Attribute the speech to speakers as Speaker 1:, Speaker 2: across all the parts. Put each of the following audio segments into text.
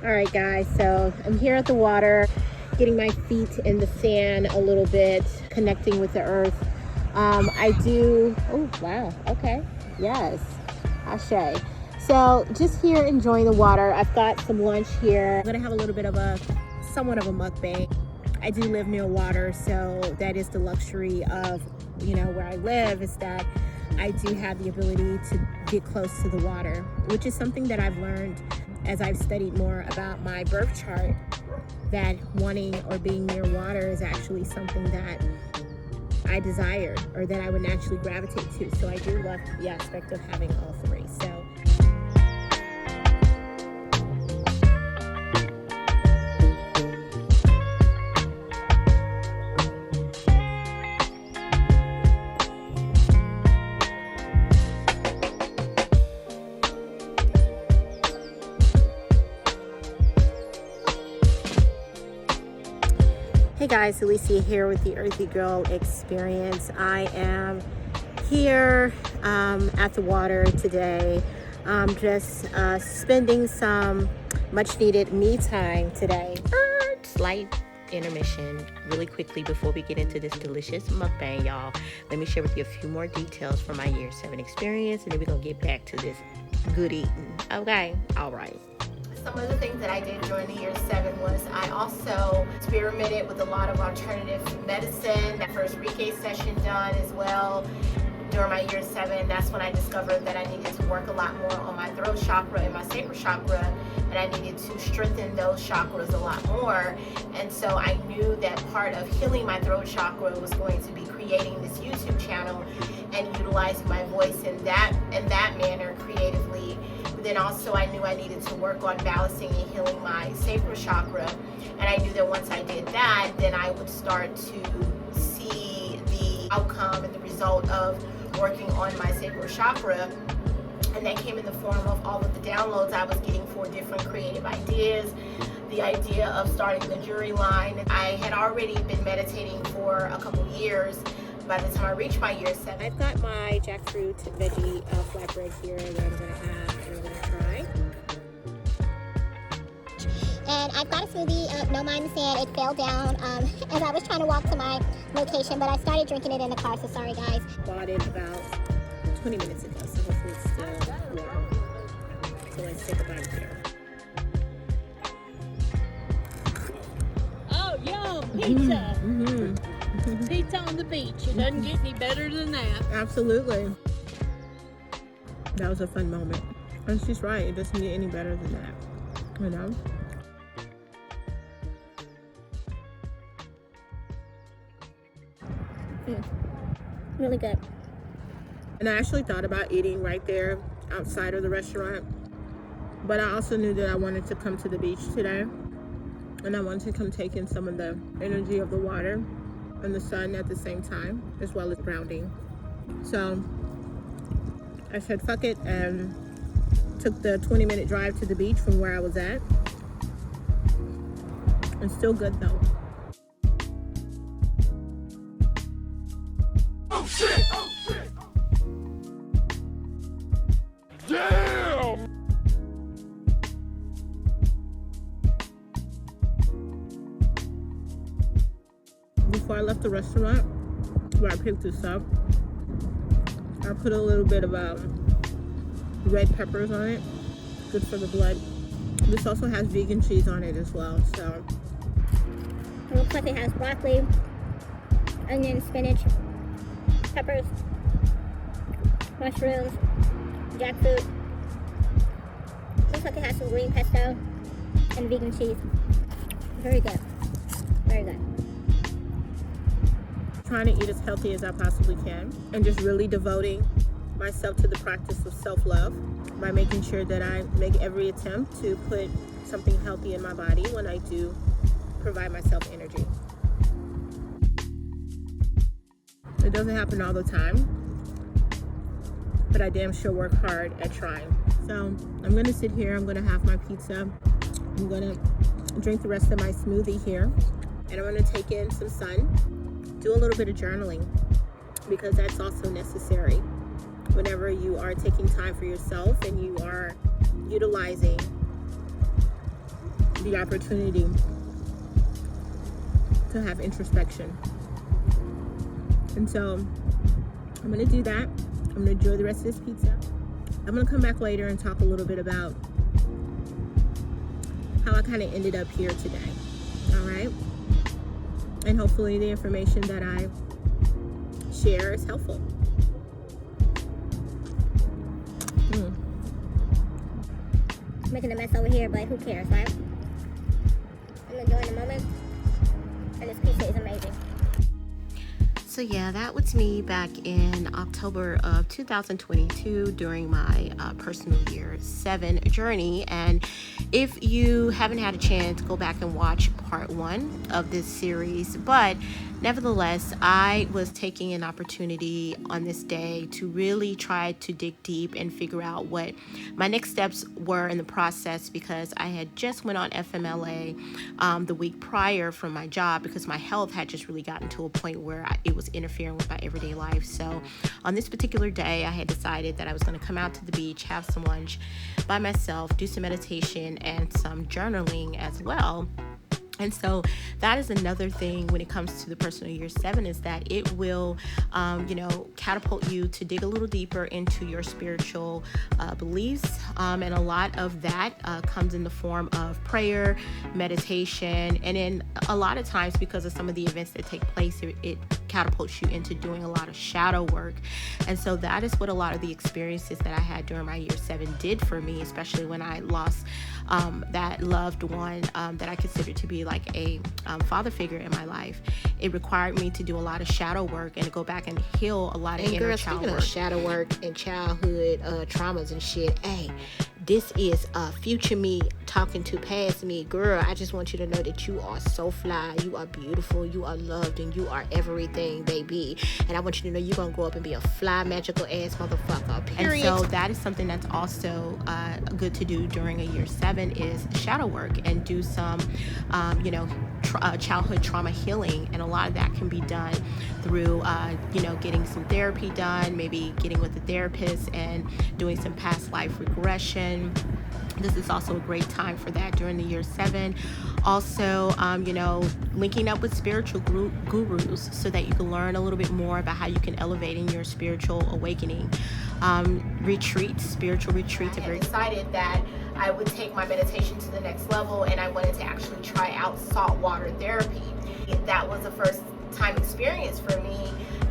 Speaker 1: All right, guys, so I'm here at the water, getting my feet in the sand a little bit, connecting with the earth. Oh, wow, okay, yes, Ashe. So just here enjoying the water. I've got some lunch here. I'm gonna have a little bit of somewhat of a mukbang. I do live near water, so that is the luxury of, where I live, is that I do have the ability to get close to the water, which is something that I've learned as I've studied more about my birth chart, that wanting or being near water is actually something that I desired, or that I would naturally gravitate to. So I do love the aspect of having all three. So hey guys, Alicia here with the Earthy Girl Experience. I am here at the water today. Just spending some much needed me time today. Slight intermission really quickly before we get into this delicious mukbang, y'all. Let me share with you a few more details from my year 7 experience, and then we're gonna get back to this good eating. Okay, all right. Some of the things that I did during the year 7 was I also experimented with a lot of alternative medicine. That first Reiki session done as well during my year 7. That's when I discovered that I needed to work a lot more on my throat chakra and my sacral chakra, and I needed to strengthen those chakras a lot more. And so I knew that part of healing my throat chakra was going to be creating this YouTube channel and utilizing my voice in that manner creatively. Then also I knew I needed to work on balancing and healing my sacral chakra, and I knew that once I did that, then I would start to see the outcome and the result of working on my sacral chakra. And that came in the form of all of the downloads I was getting for different creative ideas, the idea of starting the jewelry line. I had already been meditating for a couple years by the time I reached my year 7. I've got my jackfruit veggie flatbread here that I'm gonna have and I'm gonna try.
Speaker 2: And I've got a smoothie, no mind the sand, it fell down as I was trying to walk to my location, but I started drinking it in the car, so sorry guys.
Speaker 1: Bought it about 20 minutes ago, so hopefully it's still warm. So let's take a bite here.
Speaker 3: Oh, yum, pizza. Pizza on the beach. It doesn't get any better than that.
Speaker 1: Absolutely. That was a fun moment. And she's right, it doesn't get any better than that, you know?
Speaker 2: Really good.
Speaker 1: And I actually thought about eating right there outside of the restaurant, but I also knew that I wanted to come to the beach today, and I wanted to come take in some of the energy of the water and the sun at the same time, as well as grounding. So I said fuck it and took the 20-minute drive to the beach from where I was at. It's still good though.
Speaker 4: Oh shit! Oh shit! Damn!
Speaker 1: Before I left the restaurant where I picked this up, I put a little bit of red peppers on it, good for the blood. This also has vegan cheese on it as well, so.
Speaker 2: It looks like it has broccoli, onion, spinach, peppers, mushrooms, jackfruit. Looks like it has some green pesto and vegan cheese. Very good. Very good.
Speaker 1: Trying to eat as healthy as I possibly can, and just really devoting myself to the practice of self-love by making sure that I make every attempt to put something healthy in my body when I do provide myself energy. It doesn't happen all the time, but I damn sure work hard at trying. So I'm gonna sit here, I'm gonna have my pizza, I'm gonna drink the rest of my smoothie here, and I'm gonna take in some sun, do a little bit of journaling, because that's also necessary whenever you are taking time for yourself and you are utilizing the opportunity to have introspection. And so I'm going to do that. I'm going to enjoy the rest of this pizza. I'm going to come back later and talk a little bit about how I kind of ended up here today. All right? And hopefully the information that I share is helpful.
Speaker 2: Making a mess over here, but who cares, right? I'm enjoying the moment, and this pizza is amazing.
Speaker 1: So yeah, that was me back in October of 2022 during my personal year 7 journey. And if you haven't had a chance, go back and watch part 1 of this series. But nevertheless, I was taking an opportunity on this day to really try to dig deep and figure out what my next steps were in the process, because I had just went on FMLA the week prior from my job because my health had just really gotten to a point where it was interfering with my everyday life. So on this particular day, I had decided that I was going to come out to the beach, have some lunch by myself, do some meditation and some journaling as well. And so that is another thing when it comes to the personal year 7, is that it will, catapult you to dig a little deeper into your spiritual beliefs. And a lot of that comes in the form of prayer, meditation, and then a lot of times, because of some of the events that take place, it catapults you into doing a lot of shadow work. And so that is what a lot of the experiences that I had during my year 7 did for me, especially when I lost that loved one that I considered to be like a father figure in my life. It required me to do a lot of shadow work and to go back and heal a lot of inner child work. Shadow work and childhood traumas and shit. Hey, this is future me talking to past me. Girl, I just want you to know that you are so fly, you are beautiful, you are loved, and you are everything, baby. And I want you to know you're going to grow up and be a fly, magical ass motherfucker, period. And so that is something that's also good to do during a year 7, is shadow work and do some, childhood trauma healing. And a lot of that can be done through, getting some therapy done, maybe getting with a therapist and doing some past life regression. This is also a great time for that during the year 7. Also, linking up with spiritual gurus so that you can learn a little bit more about how you can elevate in your spiritual awakening. Spiritual retreats. I decided that I would take my meditation to the next level, and I wanted to actually try out saltwater therapy. That was a first time experience for me.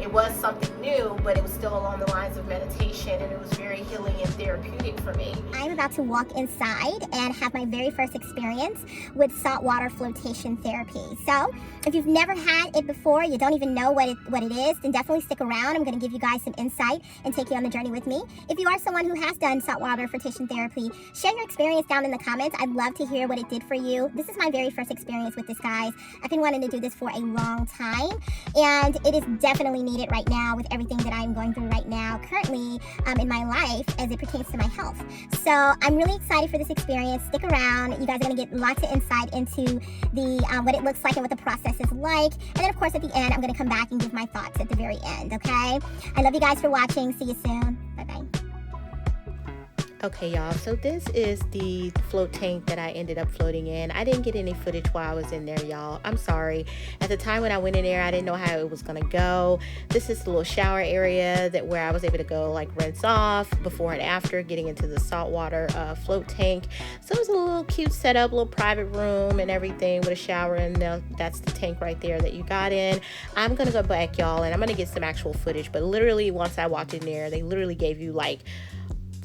Speaker 1: It was something new, but it was still along the lines of meditation, and it was very healing and therapeutic for me.
Speaker 2: I'm about to walk inside and have my very first experience with saltwater flotation therapy. So if you've never had it before, you don't even know what it is, then definitely stick around. I'm going to give you guys some insight and take you on the journey with me. If you are someone who has done saltwater flotation therapy, share your experience down in the comments. I'd love to hear what it did for you. This is my very first experience with this, guys. I've been wanting to do this for a long time, and it is definitely needed right now with everything that I'm going through right now currently in my life as it pertains to my health. So I'm really excited for this experience. Stick around. You guys are going to get lots of insight into the what it looks like and what the process is like. And then of course at the end I'm going to come back and give my thoughts at the very end. Okay, I love you guys for watching. See you soon. Bye bye.
Speaker 1: Okay, y'all, so this is the float tank that I ended up floating in. I didn't get any footage while I was in there, y'all. I'm sorry. At the time when I went in there, I didn't know how it was gonna go. This is the little shower area where I was able to go like rinse off before and after getting into the saltwater float tank. So it was a little cute setup, little private room and everything with a shower, and that's the tank right there that you got in. I'm gonna go back, y'all, and I'm gonna get some actual footage, but literally once I walked in there, they literally gave you like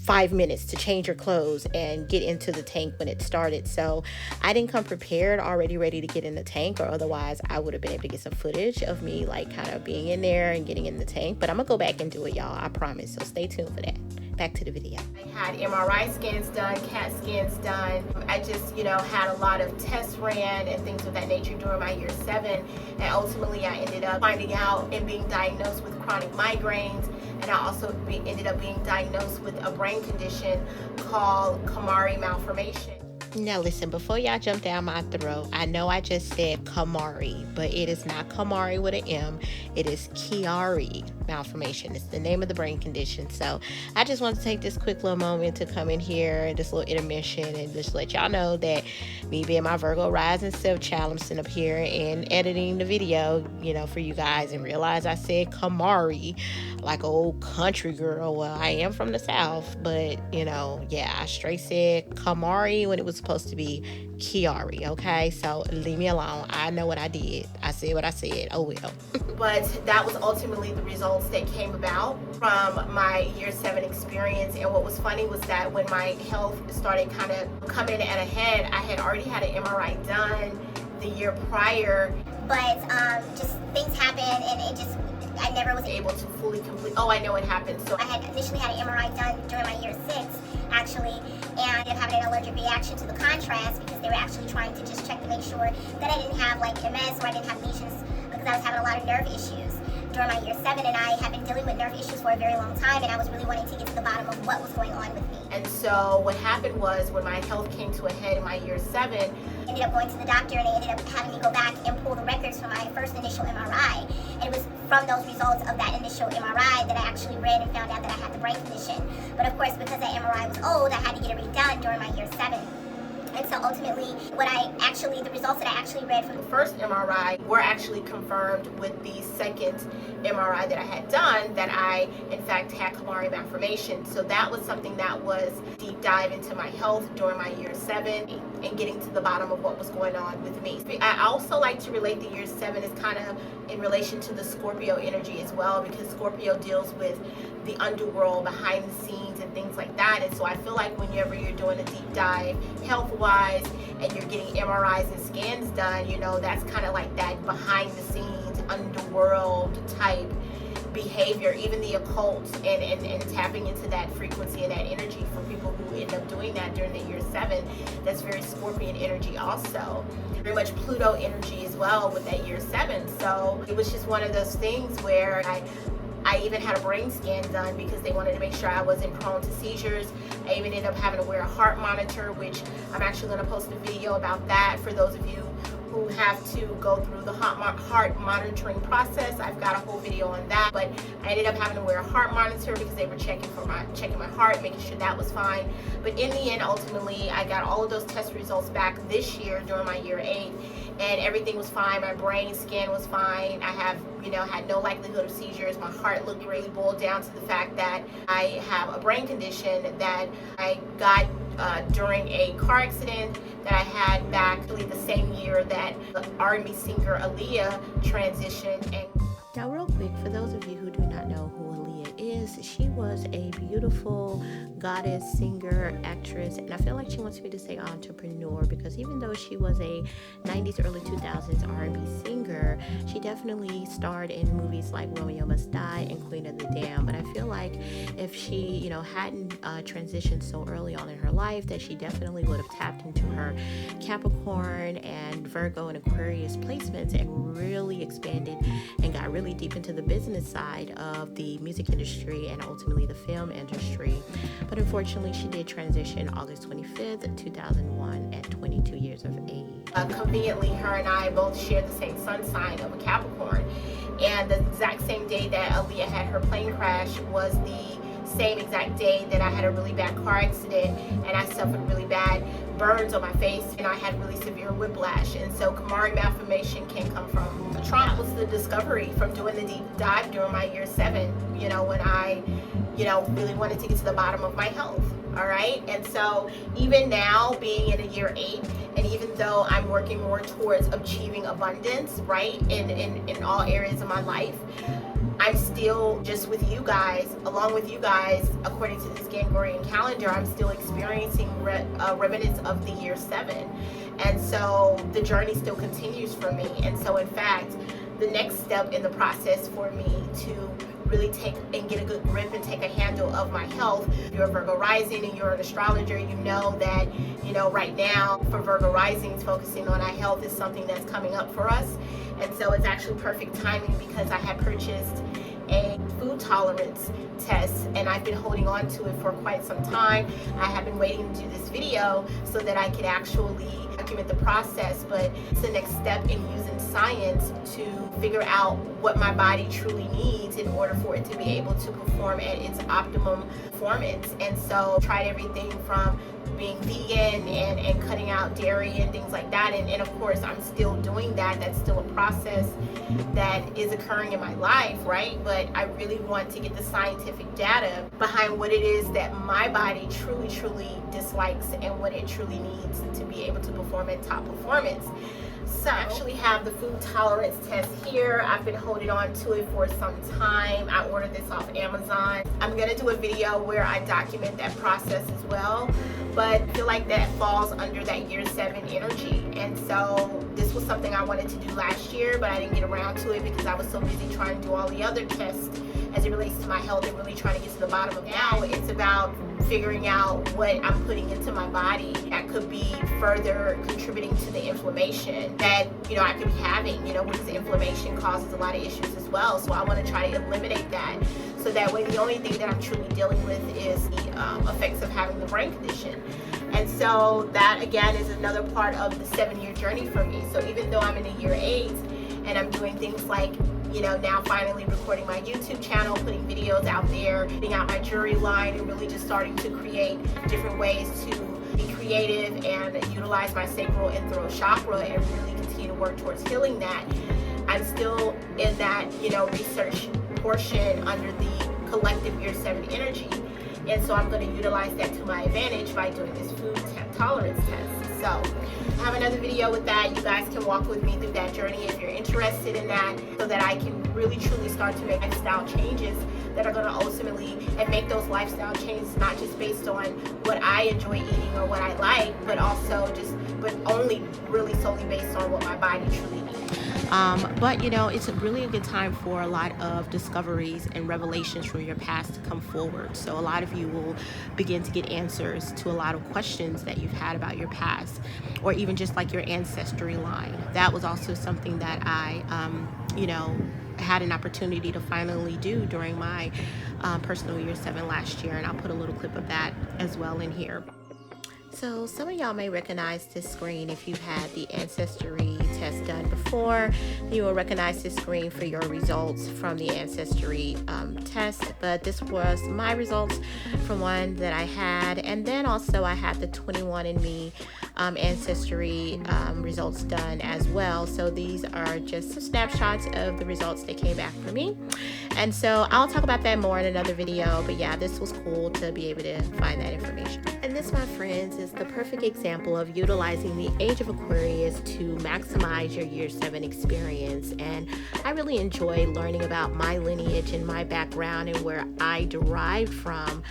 Speaker 1: 5 minutes to change your clothes and get into the tank when it started. So I didn't come prepared, already ready to get in the tank, or otherwise I would have been able to get some footage of me like kind of being in there and getting in the tank. But I'm gonna go back and do it, y'all, I promise. So stay tuned for that. Back to the video. I had MRI scans done, CAT scans done. I just, had a lot of tests ran and things of that nature during my year 7. And ultimately I ended up finding out and being diagnosed with chronic migraines. And I also ended up being diagnosed with a brain condition called Kamari malformation. Now listen, before y'all jump down my throat, I know I just said Kamari, but it is not Kamari with an M. It is Kiari malformation. It's the name of the brain condition. So I just want to take this quick little moment to come in here and this little intermission and just let y'all know that me being my Virgo rising self child, I'm sitting up here and editing the video, for you guys, and realize I said Kamari like an old country girl. Well, I am from the South, but I straight said Kamari when it was supposed to be Kiari. Okay, so leave me alone. I know what I did. I said what I said. Oh well. But that was ultimately the results that came about from my year 7 experience. And what was funny was that when my health started kind of coming at a head, I had already had an MRI done the year prior.
Speaker 2: But just things happened, and I never was
Speaker 1: able to fully complete. Oh, I know what happened. So
Speaker 2: I had initially had an MRI done during my year 6, actually, and I ended up having an allergic reaction to the contrast because they were actually trying to just check to make sure that I didn't have like MS or I didn't have lesions, because I was having a lot of nerve issues during my year 7, and I have been dealing with nerve issues for a very long time, and I was really wanting to get to the bottom of what was going on with me.
Speaker 1: And so what happened was, when my health came to a head in my year 7,
Speaker 2: I ended up going to the doctor, and they ended up having me go back and pull the records from my first initial MRI. And it was from those results of that initial MRI that I actually read and found out that I had the brain condition. But of course, because that MRI was old, I had to get it redone during my year 7. And so ultimately, the results that I actually read from the
Speaker 1: first MRI were actually confirmed with the second MRI that I had done, that I, in fact, had Kamari malformation. So that was something that was deep dive into my health during my year 7 and getting to the bottom of what was going on with me. I also like to relate the year 7 as kind of in relation to the Scorpio energy as well, because Scorpio deals with the underworld, behind the scenes, and things like that. And so I feel like whenever you're doing a deep dive health-wise and you're getting MRIs and scans done, that's kind of like that behind the scenes underworld type behavior, even the occult, and tapping into that frequency and that energy for people who end up doing that during the year 7. That's very Scorpion energy also. Very much Pluto energy as well with that year 7. So it was just one of those things where I even had a brain scan done because they wanted to make sure I wasn't prone to seizures. I even ended up having to wear a heart monitor, which I'm actually going to post a video about that for those of you who have to go through the heart monitoring process. I've got a whole video on that, but I ended up having to wear a heart monitor because they were checking my heart, making sure that was fine. But in the end, ultimately, I got all of those test results back this year during my year 8, and everything was fine. My brain scan was fine. I have, had no likelihood of seizures. My heart looked great, boiled down to the fact that I have a brain condition that I got during a car accident that I had back the same year that the R&B singer Aaliyah transitioned. And now, real quick, for those of you who do not know who Aaliyah is, she was a beautiful goddess, singer, actress, and I feel like she wants me to say entrepreneur, because even though she was a 90s, early 2000s R&B singer, she definitely starred in movies like Romeo Must Die and Queen of the Damned. But I feel like if she, hadn't transitioned so early on in her life, that she definitely would have tapped into her Capricorn and Virgo and Aquarius placements and really expanded and got really deep into the business side of the music industry and ultimately the film industry. But unfortunately, she did transition August 25th, 2001 at 22 years of age. Conveniently, her and I both share the same sun sign of a Capricorn. And the exact same day that Aaliyah had her plane crash was the same exact day that I had a really bad car accident and I suffered really bad burns on my face and I had really severe whiplash. And so Kamari malformation can come from the trauma. Was the discovery from doing the deep dive during my year 7, when I, really wanted to get to the bottom of my health. All right. And so even now, being in a year 8, and even though I'm working more towards achieving abundance, right, in all areas of my life, I'm still just with you guys, along with you guys, according to this Gregorian calendar, I'm still experiencing remnants of the year 7. And so the journey still continues for me. And so in fact, the next step in the process for me to really take and get a good grip and take a handle of my health. If you're a Virgo rising and you're an astrologer, you know that, right now for Virgo risings, focusing on our health is something that's coming up for us. And so it's actually perfect timing because I had purchased a food tolerance test, and I've been holding on to it for quite some time. I have been waiting to do this video so that I could actually document the process, but it's the next step in using science to figure out what my body truly needs in order for it to be able to perform at its optimum performance. And so tried everything from being vegan and cutting out dairy and things like that, and of course I'm still doing that. That's still a process that is occurring in my life, right? But I really want to get the scientific data behind what it is that my body truly dislikes and what it truly needs to be able to perform at top performance. So I actually have the food tolerance test here. I've been holding on to it for some time. I ordered this off Amazon. I'm gonna do a video where I document that process as well, but I feel like that falls under that year 7 energy. And so this was something I wanted to do last year, but I didn't get around to it because I was so busy trying to do all the other tests as it relates to my health and really trying to get to the bottom of it. Now it's about figuring out what I'm putting into my body that could be further contributing to the inflammation that, you know, I could be having, you know, because inflammation causes a lot of issues as well. So I want to try to eliminate that. So that way the only thing that I'm truly dealing with is the effects of having the brain condition. And so that again is another part of the 7-year journey for me. So even though I'm in a year 8 and I'm doing things like, you know, now finally recording my YouTube channel, putting videos out there, putting out my jewelry line, and really just starting to create different ways to be creative and utilize my sacral and throat chakra and really continue to work towards healing that. I'm still in that, you know, research portion under the collective year 7 energy. And so I'm going to utilize that to my advantage by doing this food tolerance test. So I have another video with that. You guys can walk with me through that journey if you're interested in that, so that I can really truly start to make lifestyle changes that are going to ultimately and make those lifestyle changes not just based on what I enjoy eating or what I like, but also but only really solely based on what my body truly needs. But you know, it's really a good time for a lot of discoveries and revelations from your past to come forward. So a lot of you will begin to get answers to a lot of questions that you've had about your past, or even just like your ancestry line. That was also something that I, you know, had an opportunity to finally do during my personal year 7 last year, and I'll put a little clip of that as well in here. So some of y'all may recognize this screen if you've had the ancestry test done before. You will recognize this screen for your results from the ancestry test, but this was my results from one that I had, and then also I had the 21andMe ancestry results done as well. So these are just some snapshots of the results that came back for me, and so I'll talk about that more in another video. But yeah, this was cool to be able to find that information. And this, my friends, is the perfect example of utilizing the age of Aquarius to maximize your year 7 experience. And I really enjoy learning about my lineage and my background and where I derived from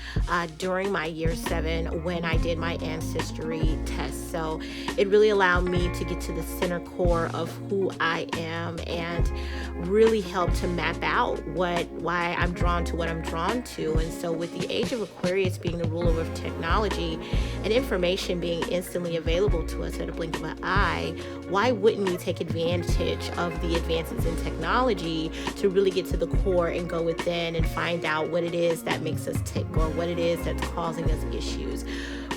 Speaker 1: during my year 7 when I did my ancestry test. So it really allowed me to get to the center core of who I am and really help to map out why I'm drawn to what I'm drawn to. And so with the age of Aquarius being the ruler of technology and information being instantly available to us at a blink of an eye, why wouldn't we take advantage of the advances in technology to really get to the core and go within and find out what it is that makes us tick, or what it is that's causing us issues,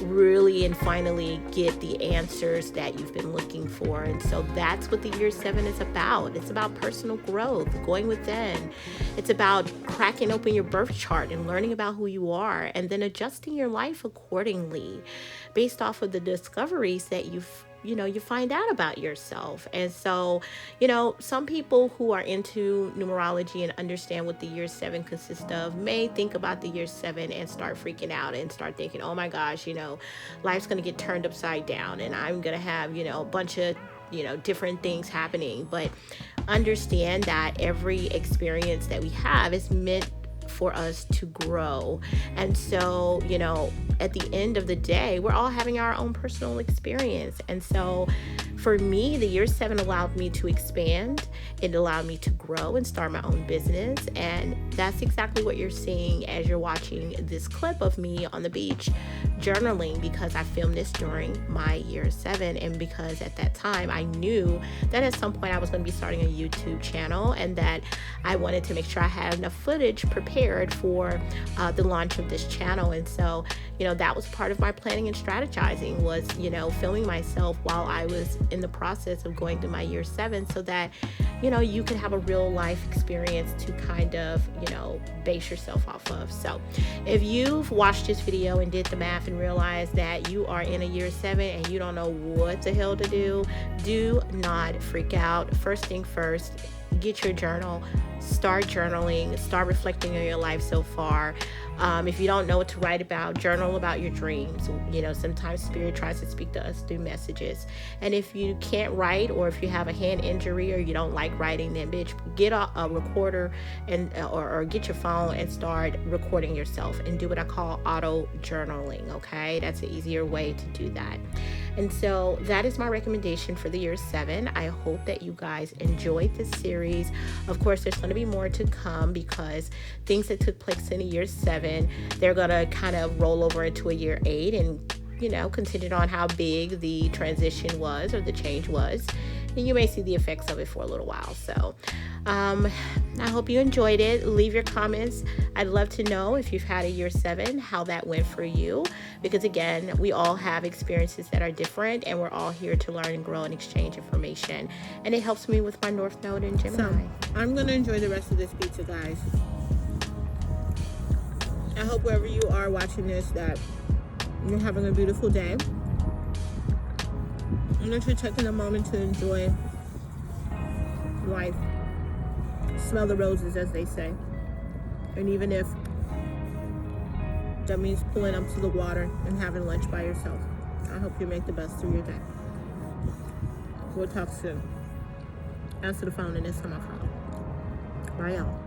Speaker 1: really and finally get the answers that you've been looking for. And so that's what the year 7 is about. It's about personal growth, going within. It's about cracking open your birth chart and learning about who you are, and then adjusting your life accordingly based off of the discoveries that you find out about yourself. And so, you know, some people who are into numerology and understand what the year 7 consists of may think about the year 7 and start freaking out and start thinking, oh my gosh, you know, life's going to get turned upside down and I'm going to have, you know, a bunch of, you know, different things happening. But understand that every experience that we have is meant for us to grow. And so, you know, at the end of the day, we're all having our own personal experience. And so for me, the year 7 allowed me to expand. It allowed me to grow and start my own business. And that's exactly what you're seeing as you're watching this clip of me on the beach journaling, because I filmed this during my year 7. And because at that time I knew that at some point I was going to be starting a YouTube channel, and that I wanted to make sure I had enough footage prepared for the launch of this channel. And so, you know, that was part of my planning and strategizing, was, you know, filming myself while I was in the process of going through my year 7, so that, you know, you can have a real life experience to kind of, you know, base yourself off of. So if you've watched this video and did the math and realized that you are in a year 7 and you don't know what the hell to do not freak out. First thing first, get your journal, start journaling, start reflecting on your life so far. If you don't know what to write about, journal about your dreams. You know, sometimes spirit tries to speak to us through messages. And if you can't write, or if you have a hand injury, or you don't like writing, then bitch, get a recorder and or get your phone and start recording yourself, and do what I call auto journaling. Okay, that's an easier way to do that. And so that is my recommendation for the year 7. I hope that you guys enjoyed this series. Of course, there's going to be more to come, because things that took place in a year 7, they're going to kind of roll over into a year 8, and, you know, contingent on how big the transition was or the change was. And you may see the effects of it for a little while. So I hope you enjoyed it. Leave your comments. I'd love to know, if you've had a year 7, how that went for you, because again, we all have experiences that are different, and we're all here to learn and grow and exchange information. And it helps me with my North Node in Gemini.
Speaker 5: So I'm gonna enjoy the rest of this pizza, guys. I hope wherever you are watching this that you're having a beautiful day, and that you're taking a moment to enjoy life. Smell the roses, as they say. And even if that means pulling up to the water and having lunch by yourself, I hope you make the best of your day. We'll talk soon. Answer the phone, and this time I call. Bye, y'all.